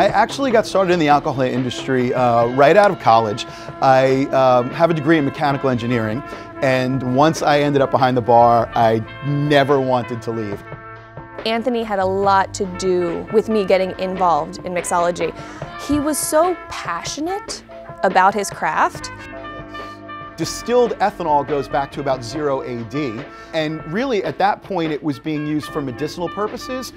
I actually got started in the alcohol industry right out of college. I have a degree in mechanical engineering, and once I ended up behind the bar, I never wanted to leave. Anthony had a lot to do with me getting involved in mixology. He was so passionate about his craft. Distilled ethanol goes back to about 0 AD, and really at that point it was being used for medicinal purposes.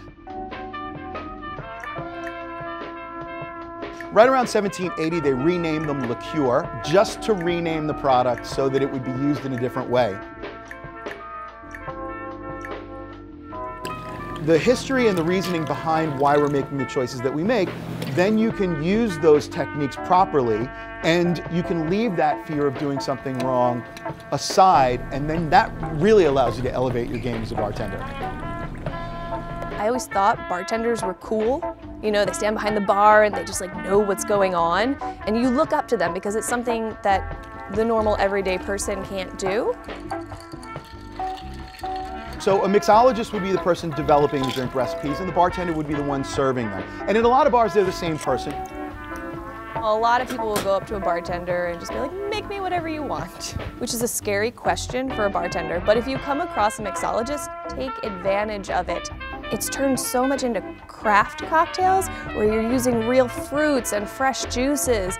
Right around 1780 they renamed them liqueur, just to rename the product so that it would be used in a different way. The history and the reasoning behind why we're making the choices that we make, then you can use those techniques properly and you can leave that fear of doing something wrong aside, and then that really allows you to elevate your game as a bartender. I always thought bartenders were cool. You know, they stand behind the bar and they just like know what's going on, and you look up to them because it's something that the normal everyday person can't do. So a mixologist would be the person developing the drink recipes, and the bartender would be the one serving them. And in a lot of bars, they're the same person. A lot of people will go up to a bartender and just be like, make me whatever you want, which is a scary question for a bartender. But if you come across a mixologist, take advantage of it. It's turned so much into craft cocktails where you're using real fruits and fresh juices.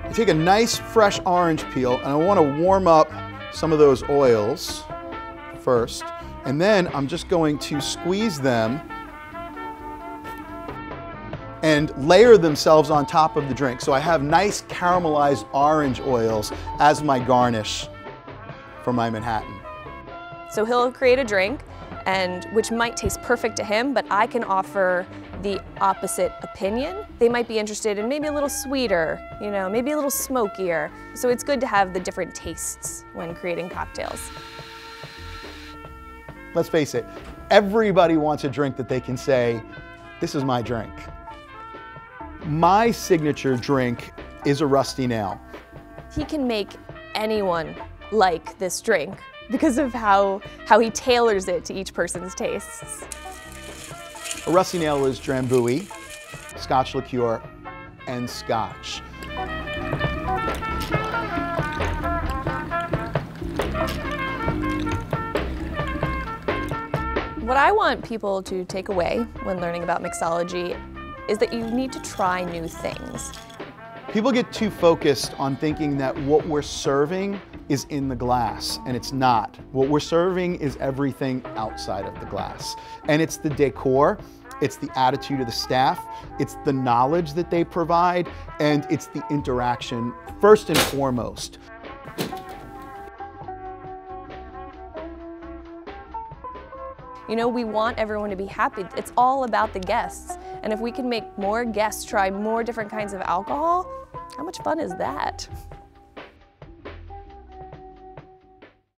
You take a nice fresh orange peel, and I want to warm up some of those oils first. And then I'm just going to squeeze them and layer themselves on top of the drink. So I have nice caramelized orange oils as my garnish for my Manhattan. So he'll create a drink, and which might taste perfect to him, but I can offer the opposite opinion. They might be interested in maybe a little sweeter, you know, maybe a little smokier. So it's good to have the different tastes when creating cocktails. Let's face it, everybody wants a drink that they can say, this is my drink. My signature drink is a rusty nail. He can make anyone like this drink because of how he tailors it to each person's tastes. A rusty nail is drambuie, Scotch liqueur, and Scotch. What I want people to take away when learning about mixology is that you need to try new things. People get too focused on thinking that what we're serving is in the glass, and it's not. What we're serving is everything outside of the glass. And it's the decor, it's the attitude of the staff, it's the knowledge that they provide, and it's the interaction first and foremost. You know, we want everyone to be happy. It's all about the guests. And if we can make more guests try more different kinds of alcohol, how much fun is that?